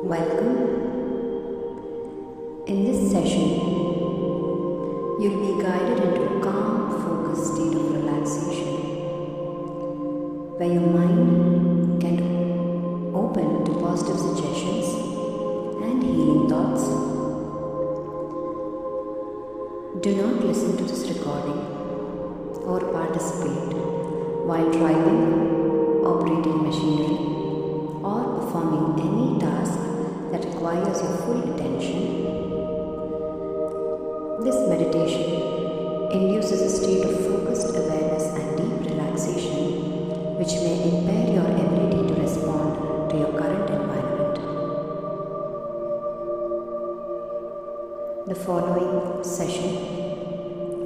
Welcome. In this session, you'll be guided into a calm, focused state of relaxation, where your mind can open to positive suggestions and healing thoughts. Do not listen to this recording or participate while driving, operating machinery, or performing any task that requires your full attention. This meditation induces a state of focused awareness and deep relaxation, which may impair your ability to respond to your current environment. The following session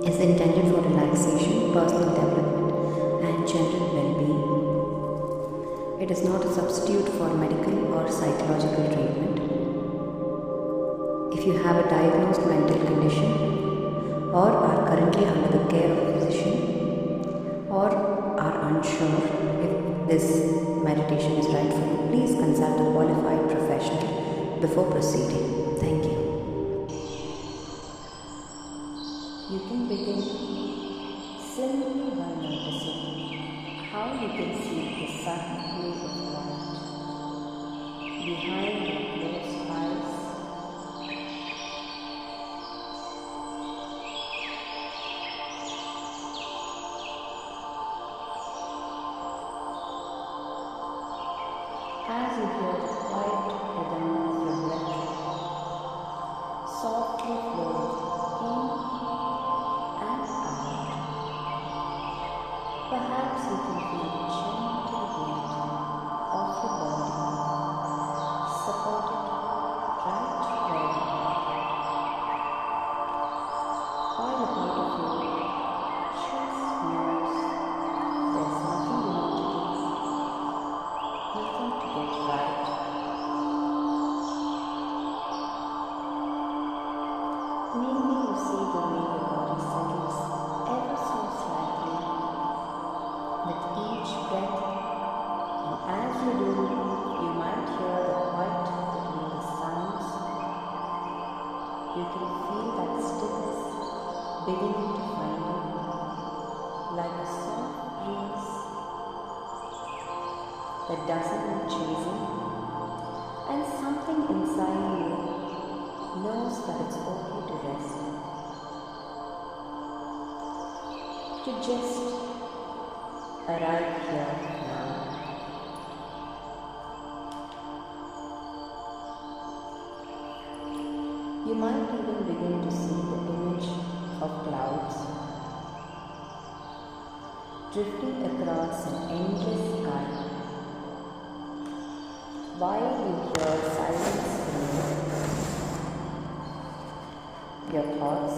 is intended for relaxation, personal development, and general well-being. It is not a substitute for medical or psychological treatment. If you have a diagnosed mental condition or are currently under the care of a physician or are unsure if this meditation is right for you, please consult a qualified professional before proceeding. Thank you. You can begin simply by noticing how you can see the sun made of light behind your closed eyes. As you hear the quiet rhythm of your breath softly flowing in and out, perhaps you can feel the gentle weight of your body supported right where you are, while a part of you just knows there's nothing you need to do, nothing to get right. Maybe you see the way your body settles ever so slightly with each breath, and as you do, you might hear the quiet between the sounds. You can feel that stillness beginning to find you, like a soft breeze that doesn't need chasing, and something inside you knows that it's okay to rest, to just arrive here now. You might even begin to see the image of clouds drifting across an endless sky, while you hear silence in your thoughts,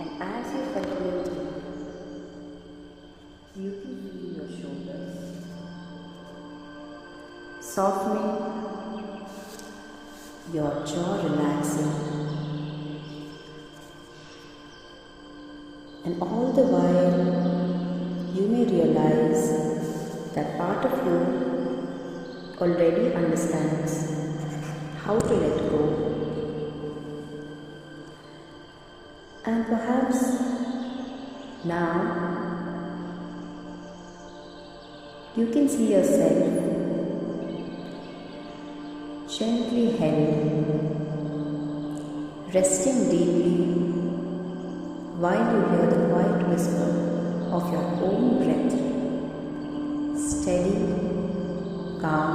and as you continue, you can feel your shoulders softening, your jaw relaxing, and all the while you may realize that part of you already understands how to let go, and perhaps now you can see yourself gently held, resting deeply while you hear the quiet whisper of your own breath, steady, calm,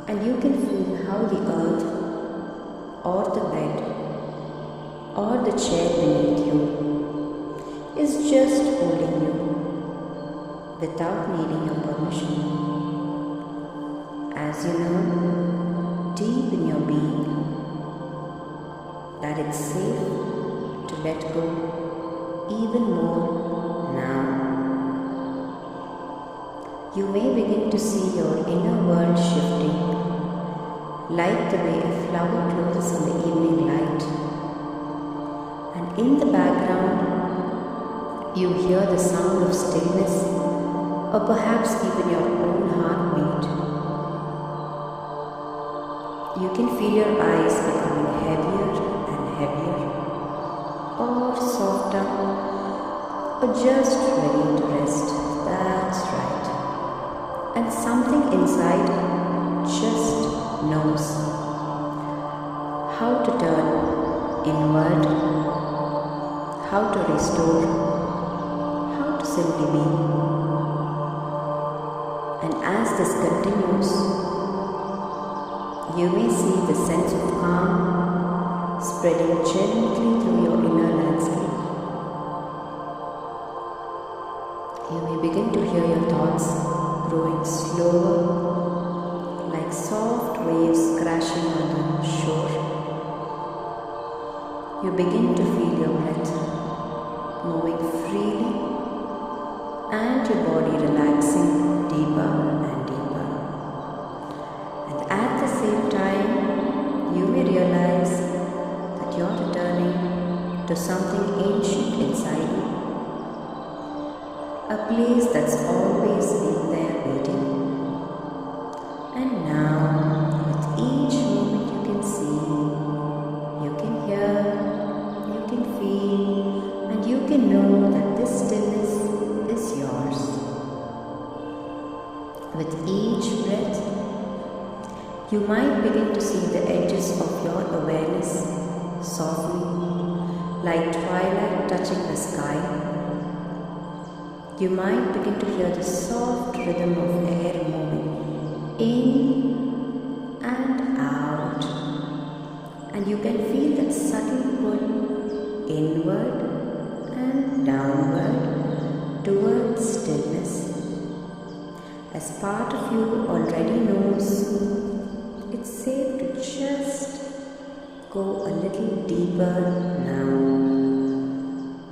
and you can feel how the earth or the bed or the chair beneath you is just holding you without needing your permission. As you know, deep in your being, that it's safe to let go even more now. You may begin to see your inner world shifting, like the way a flower closes in the evening light, and in the background you hear the sound of stillness, or perhaps even your own heartbeat. You can feel your eyes becoming heavier and heavier, or softer, or just ready to rest. That's right. And something inside just knows how to turn inward, how to restore, how to simply be. And as this continues, you may see the sense of calm spreading gently through your inner landscape. You may begin to hear your thoughts growing slower, like soft waves crashing on the shore. You begin to feel your breath moving freely and your body relaxing deeper and deeper. And at the same time, you may realize that you're returning to something ancient inside you, a place that's always been there waiting. And now, with each moment you can see, you can hear, you can feel, and you can know that this stillness is yours. With each breath, you might begin to see the edges of your awareness softening, like twilight touching the sky. You might begin to hear the soft rhythm of air moving in and out, and you can feel that subtle pull inward and downward towards stillness, as part of you already knows it's safe to just go a little deeper now.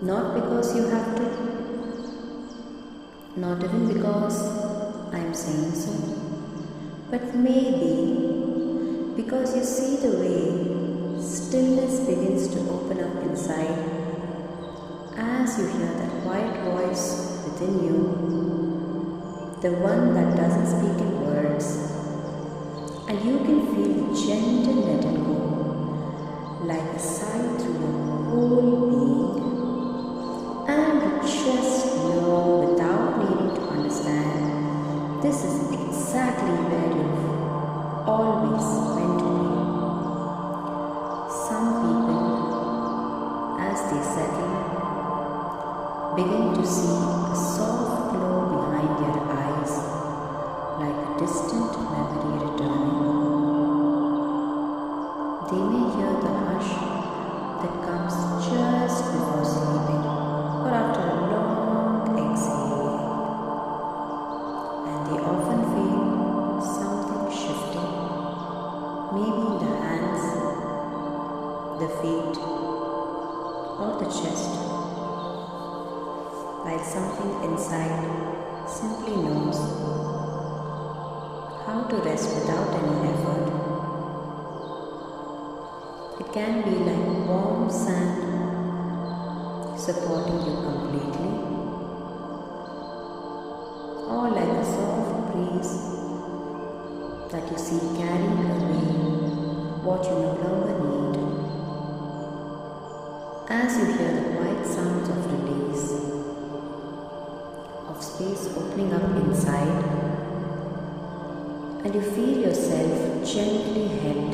Not because you have to, not even because I'm saying so, but maybe because you see the way stillness begins to open up inside as you hear that quiet voice within you, the one that doesn't speak in words, and you can feel the gentle letting go, like a sigh through your whole being, and you just know without needing to understand, this is exactly where you've always meant to be. Some people, as they settle, begin to see a soft glow behind their eyes, like a distant memory returning. They may hear the hush that comes just before sleeping or after a long exhale, and they often feel something shifting, maybe in the hands, the feet, or the chest, while something inside simply knows how to rest without any effort. It can be like warm sand supporting you completely, or like a soft breeze that you see carrying away what you no longer need. As you hear the quiet sounds of release, of space opening up inside, and you feel yourself gently held,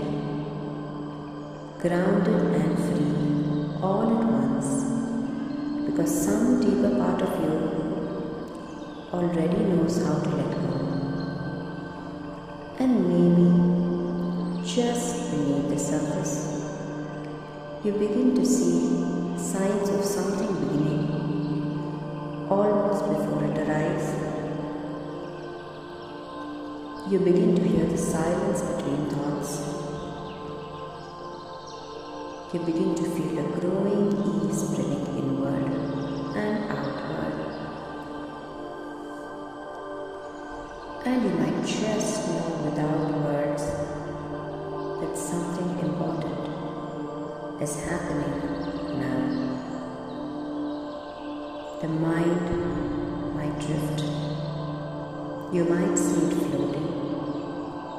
grounded and free all at once, because some deeper part of you already knows how to let go. And maybe just beneath the surface, you begin to see signs of something beginning, almost before it arrives. You begin to hear the silence between thoughts. You begin to feel a growing ease spreading inward and outward. And you might just know without words that something important is happening now. The mind might drift. You might see it floating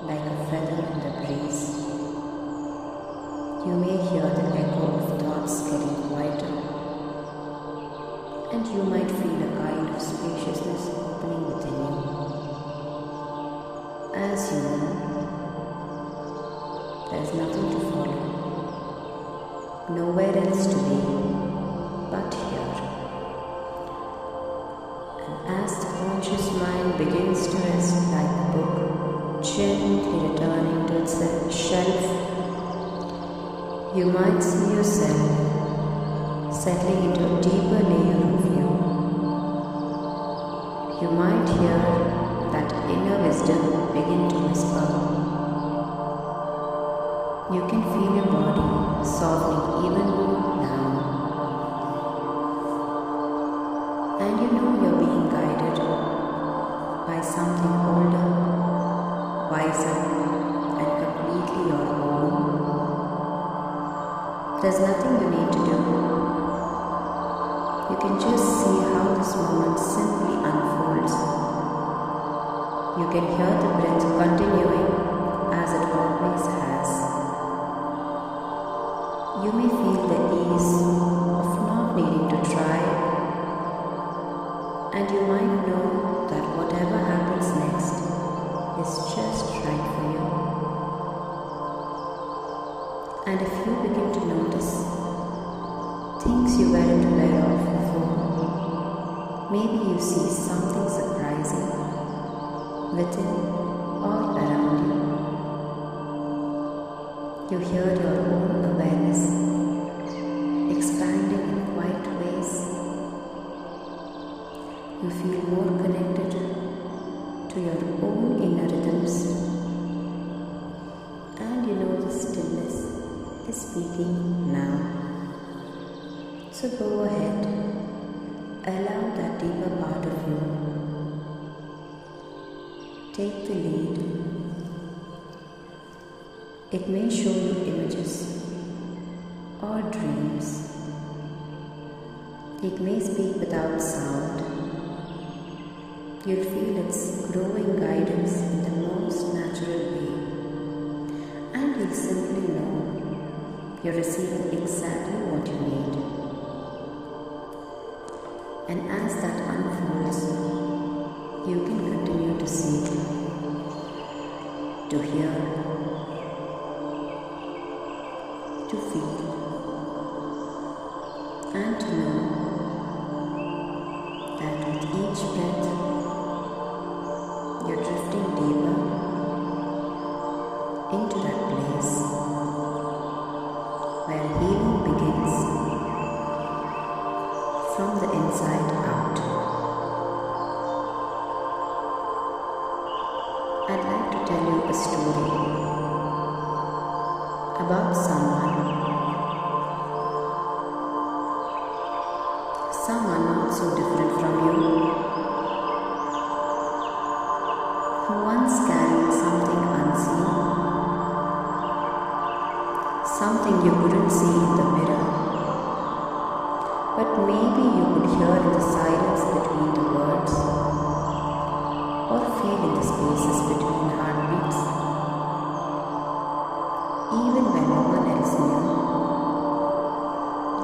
like a feather in the breeze, You may hear the echo of thoughts getting quieter, and you might feel a kind of spaciousness opening within you. As you know, there is nothing to follow, nowhere else to be but here. And as the conscious mind begins to rest like a book, gently returning to its shelf, you might see yourself settling into a deeper layer of you. You might hear that inner wisdom begin to whisper. You can feel your body softening even more now. And you know you're being guided by something older, wiser, and completely your own. There's nothing you need to do. You can just see how this moment simply unfolds. You can hear the breath continuing as it always has. You may feel the ease of not needing to try, and you might know that whatever happens next is just right for you. And if you begin to notice things you weren't aware of before, maybe you see something surprising within or around you. You hear your own awareness expanding in quiet ways. You feel more connected to your own inner rhythms, and you know the stillness is speaking now. So go ahead, allow that deeper part of you take the lead. It may show you images or dreams. It may speak without sound. You'll feel its growing guidance in the most natural way, and you'll simply know you're receiving exactly what you need. And as that unfolds, you can continue to see, to hear, to feel, and to know that with each breath, you're drifting deeper into that place where healing begins from the inside out. I'd like to tell you a story about someone not so different from you, who once carried something unseen, something you couldn't see in the mirror, but maybe you could hear in the silence between the words, or feel in the spaces between heartbeats. Even when no one else knew,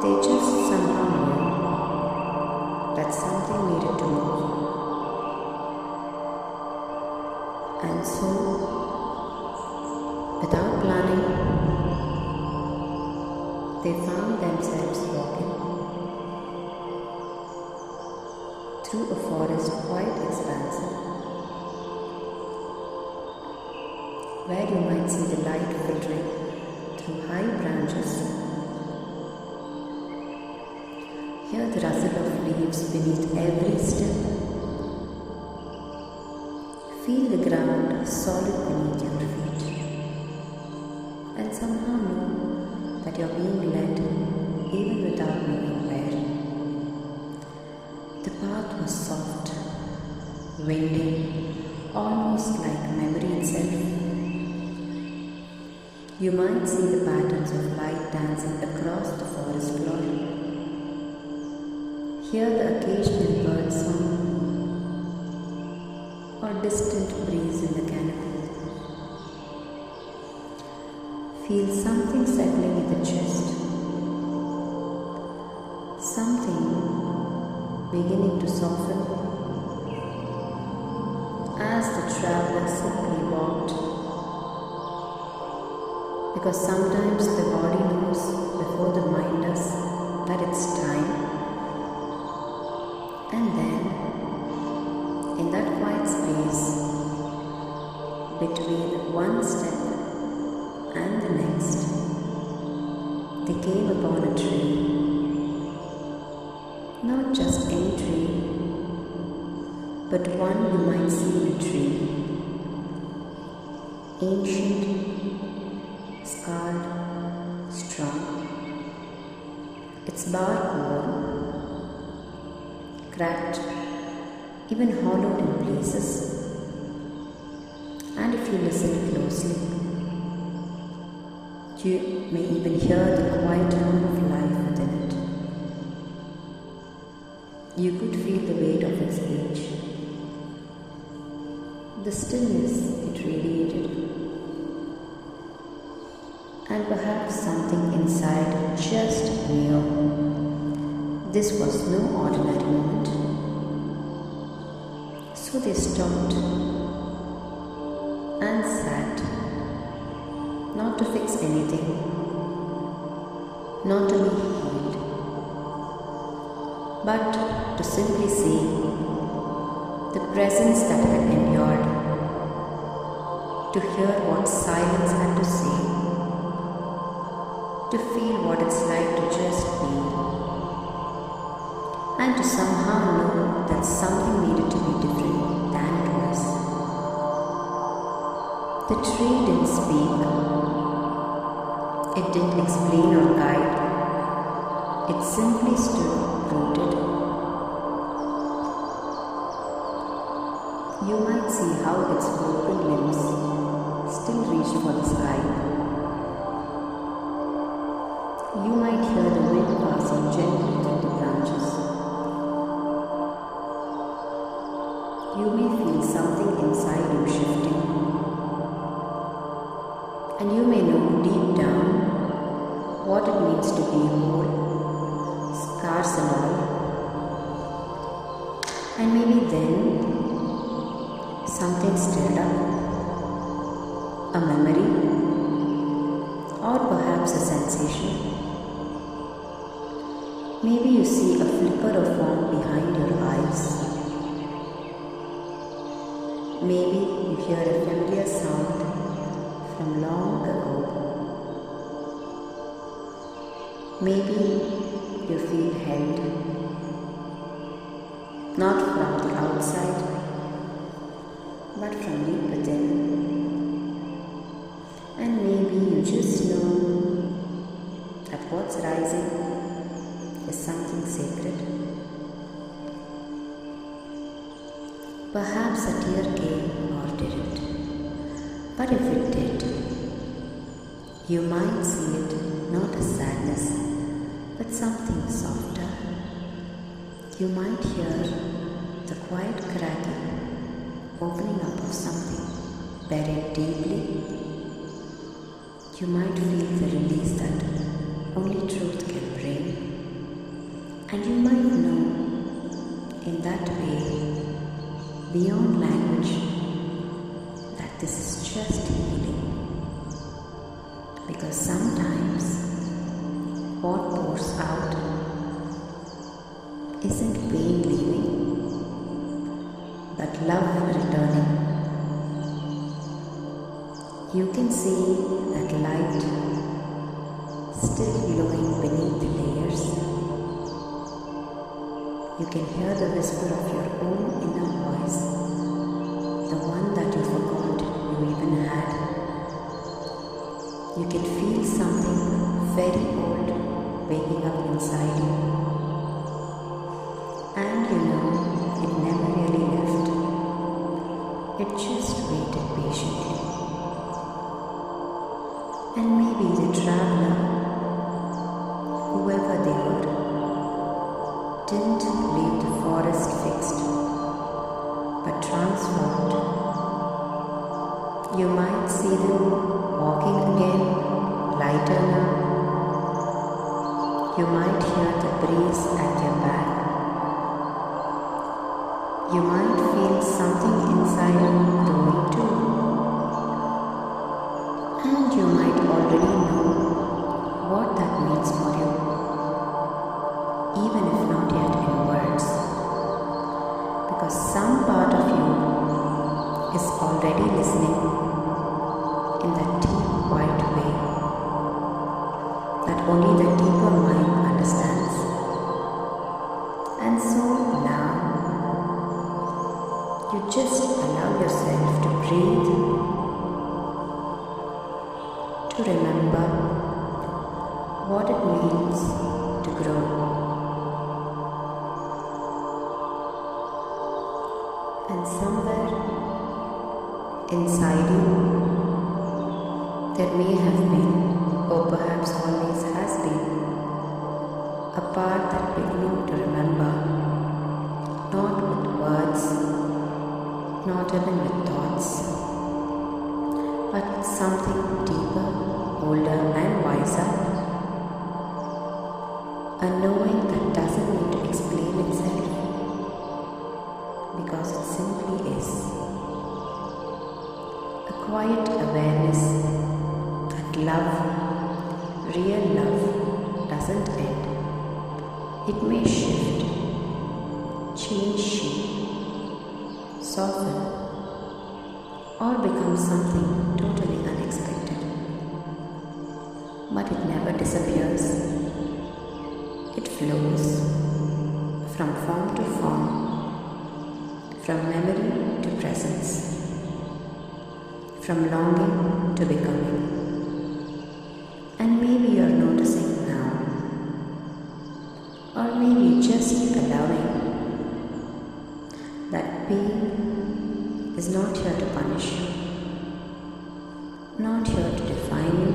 they just somehow knew that something needed to move. And so, without planning, they found themselves walking through a forest quite expansive, where you might see the light filtering through high branches. Hear the rustle of leaves beneath every step. Feel the ground solid beneath your feet, and somehow know that you're being led even without knowing where. The path was soft, winding, almost like memory itself. You might see the patterns of light dancing across the forest floor. Hear the occasional bird song or distant breeze in the canopy. Feel something settling in the chest. Something beginning to soften as the traveler simply walked. Because sometimes the body knows before the mind does that it's time. And then, in that quiet space between one step and the next, they came upon a tree. Not just any tree, but one you might see in a tree. Ancient, scarred, strong. Its bark worn, cracked, even hollowed in places. And if you listen closely, you may even hear the quiet hum of life within it. You could feel the weight of its age, the stillness it radiated, and perhaps something inside just knew this was no ordinary moment. So they stopped and sat, not to fix anything, not to be healed, but to simply see the presence that had endured, to hear what silence had to say, to feel what it's like to just be, and to somehow know that something needed to be different than it was. The tree didn't speak, it didn't explain or guide, it simply stood rooted. You might see how its broken limbs still reached for the sky. You might hear the wind passing gently through the branches. You may feel something inside you shifting. And you may know deep down what it means to be whole, scars and all. And maybe then something stirred up, a memory, or perhaps a sensation. Maybe you see a flicker of warmth behind your eyes. Maybe you hear a familiar sound from long ago. Maybe you feel held, not from the outside, but from deep within. And maybe you just know that what's rising is something sacred. Perhaps a tear came or didn't, but if it did, you might see it not as sadness, but something softer. You might hear the quiet cracking, opening up of something buried deeply. You might feel the release that only truth can bring. And you might know in that way, beyond language, that this is just healing. Because sometimes what pours out isn't pain leaving, but love returning. You can see that light still glowing beneath the layers. You can hear the whisper of your own inner voice, the one that you forgot you even had. You can feel something very old waking up inside you. And you know it never really left. It just waited patiently. And maybe the traveler, whoever they were, didn't leave the forest fixed, but transformed. You might see them walking again, lighter now. You might hear the breeze at your back. You might feel something inside growing too. And you might already know what that means for you, even if not yet in words. Because some part of you is already listening in that deep, quiet way that only the deeper mind understands. And so now, you just allow yourself to breathe, to remember what it means to grow. And somewhere inside you, there may have been, or perhaps always has been, a part that beginning to remember, not with words, not even with thoughts, but with something deeper, older and wiser, a knowing that doesn't need to explain itself, because it simply is. A quiet awareness that love, real love, doesn't end. It may shift, change shape, soften, or become something totally unexpected. But it never disappears. It flows from form to form, from memory to presence, from longing to becoming. And maybe you're noticing now, or maybe just allowing that pain is not here to punish you, not here to define you,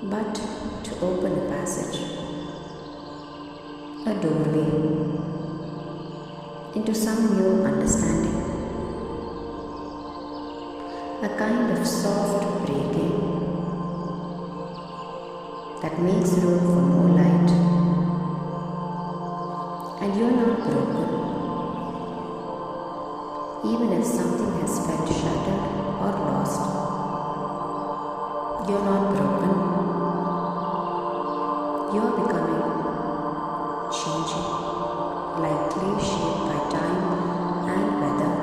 but to open a passage, a doorway into some new understanding, a kind of soft breaking that makes room for more light. And you're not broken. Even if something has felt shattered or lost, you're not broken. You're becoming, changing, like clay shaped by time and weather,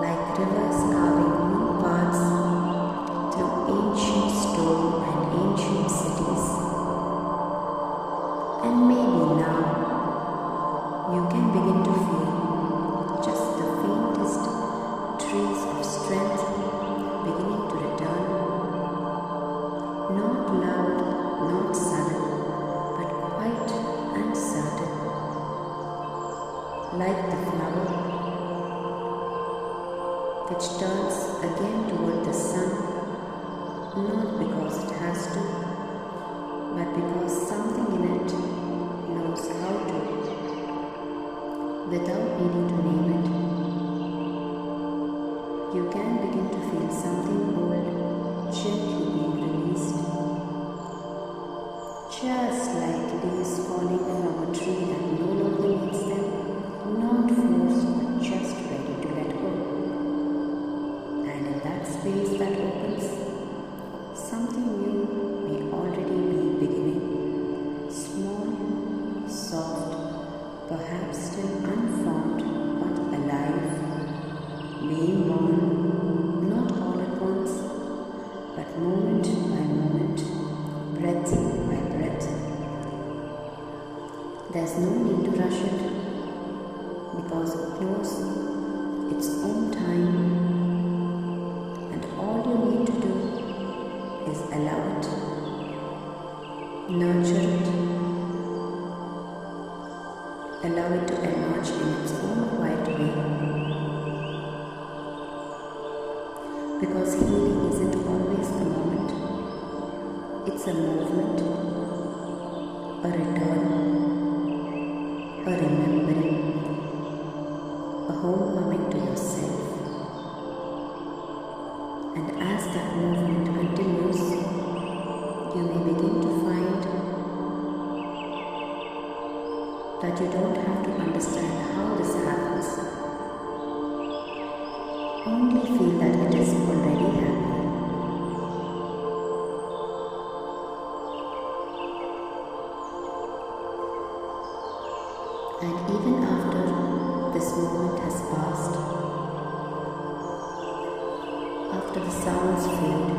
like rivers carving new paths through ancient stone and ancient cities. And maybe now you can begin to feel just the faintest trace of strength beginning to return. Not loud, not sudden, but quiet and certain. Like the flower which turns again toward the sun, not because it has to, but because something in it knows how to, without needing to name it. You can begin to feel something old gently being released, just like leaves falling from a tree that no longer needs them, not forced but just ready to let go. And in that space that opens, something new may already be beginning, small, soft, perhaps still unformed but alive, being born, not all at once, but moment by moment, breath by breath. There's no need to rush it, because it knows its own time, and all you need to do is allow it, nurture it, allow it to emerge in its own quiet way. Because healing isn't always the moment, it's a movement, a return, a remembering, a homecoming to yourself. And as that movement continues, you may begin to find that you don't have to understand how this happens. Only feel that it is already happening. And even after this moment has passed, after the sounds fade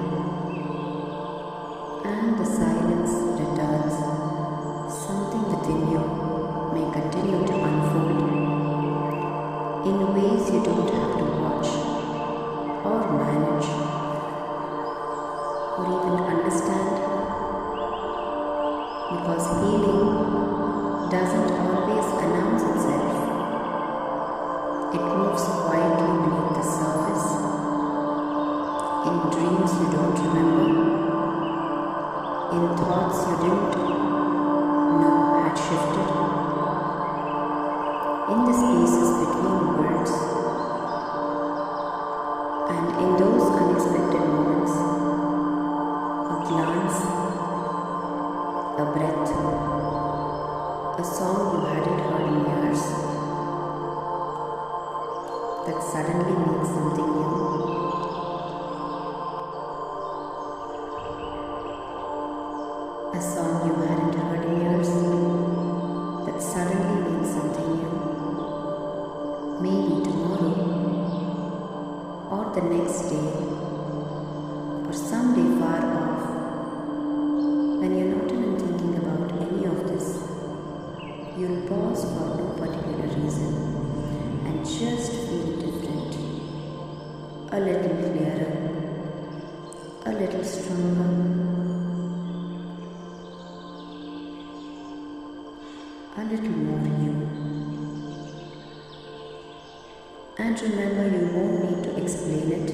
and the silence returns, something within you may continue to unfold in ways you don't have to watch or manage or even understand, because healing doesn't always announce itself. It moves quietly beneath the surface, in dreams you don't remember, in thoughts you didn't know had shifted, in the spaces between words, and in those unexpected moments, a glance, a breath, a song you hadn't heard in years, that suddenly means something new. A song you hadn't heard in years, that suddenly means something new. Maybe tomorrow, or the next day, or someday far off, when you're not even thinking about any of this. You'll pause for no particular reason and just feel different, a little clearer, a little stronger, a little more you. And remember, you won't need to explain it,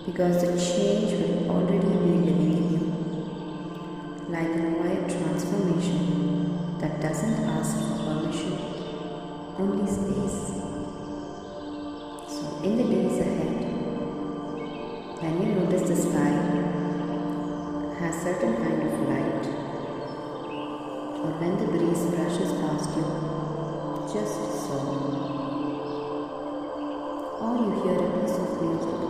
because the change will already be living in you, like a quiet transformation that doesn't ask for permission, only space. So in the days ahead, when you notice the sky has certain kind of light, or when the breeze brushes past you, just so, or you hear a piece of music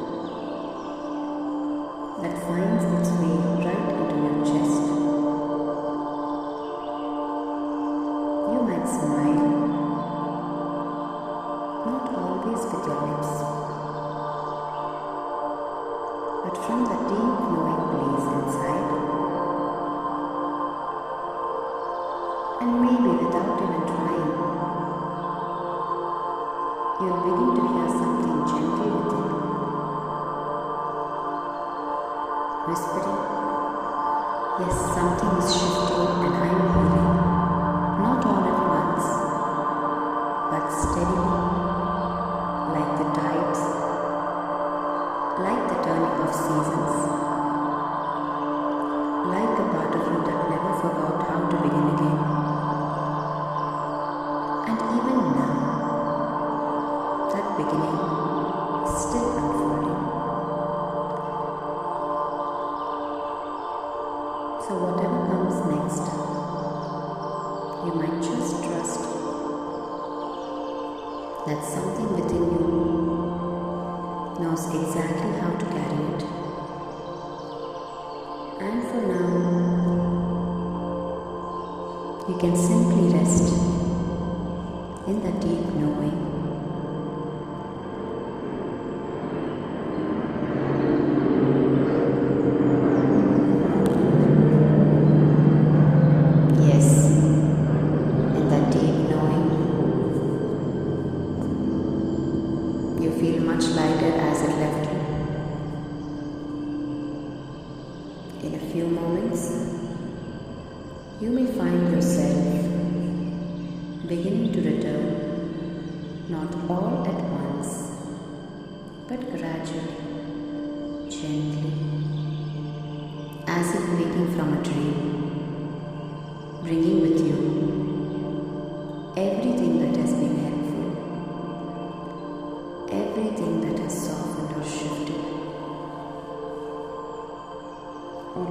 that finds its way right into your chest, you might smile, not always with your lips, but from the deep knowing place inside, and maybe without even trying, you'll begin to hear something gently within, whispering, yes, something is shifting and I'm healing. Not all at once, but steadily, like the tides, like the turning of seasons, like a part of you that never forgot how to begin again. And even now, that beginning is still unfolding. So whatever comes next, you might just trust that something within you knows exactly how to carry it. And for now, you can simply rest in the deep knowing. Feel much lighter as it left you. In a few moments, you may find yourself beginning to return, not all at once, but gradually, gently, as if waking from a dream, bringing with you everything that has been helpful, everything that has softened or shifted,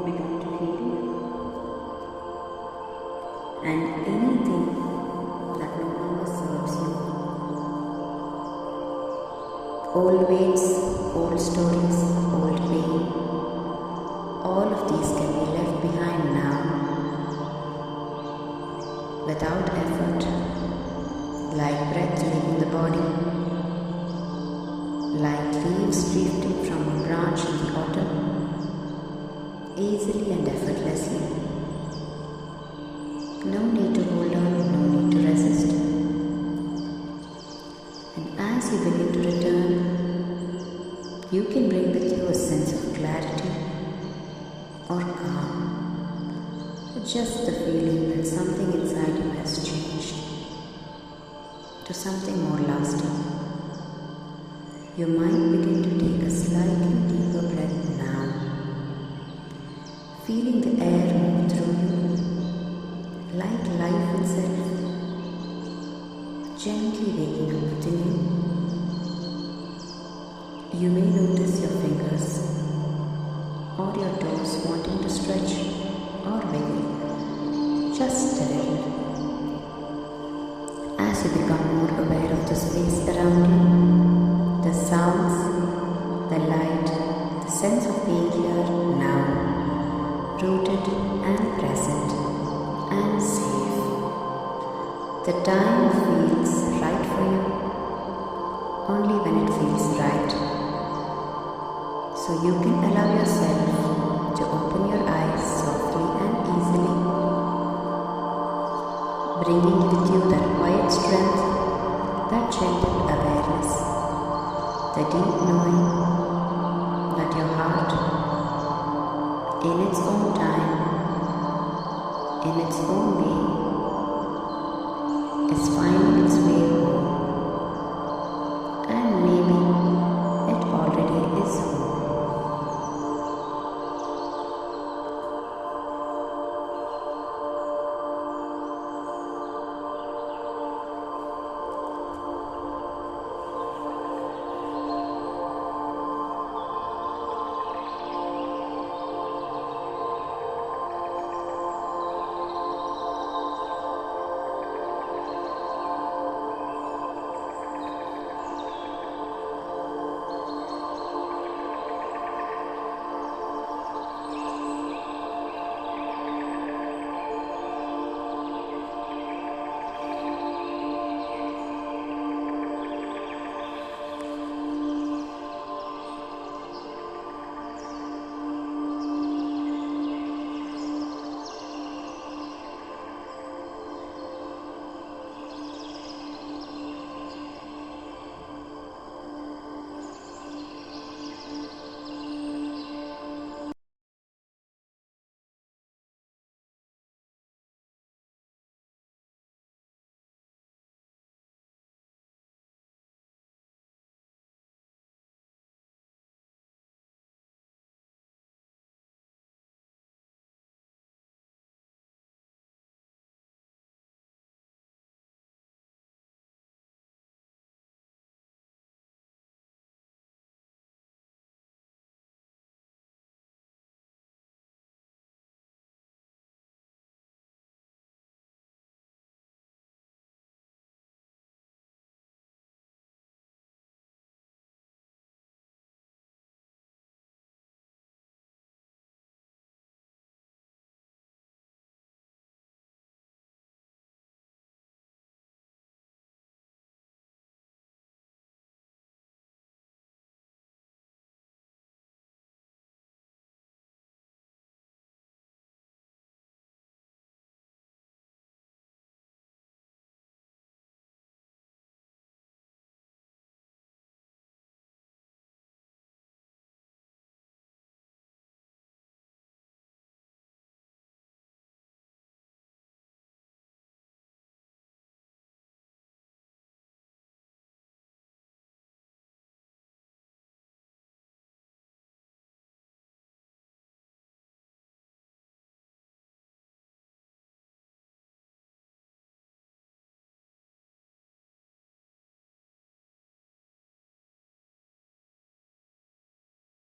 begun to heal, and anything that no longer serves you. Old weights, old stories, old pain, all of these can be left behind now without effort, like breath leaving the body, like leaves drifting from a branch in the autumn, easily and effortlessly. No need to hold on, no need to resist. And as you begin to return, you can bring with you a sense of clarity or calm, or just the feeling that something inside you has changed to something more lasting. You might begin to take a slightly deeper breath now, feeling the air move through you like life itself, gently waking up within you. You may notice your fingers or your toes wanting to stretch or wiggle just a little. As you become more aware of the space around you, the sounds, the light, the sense of being here now, rooted and present and safe. The time feels right for you only when it feels right. So you can allow yourself to open your eyes softly and easily, bringing with you that quiet strength, that gentle awareness, the deep knowing that your heart, in its own time, in its own way, is finding its way home.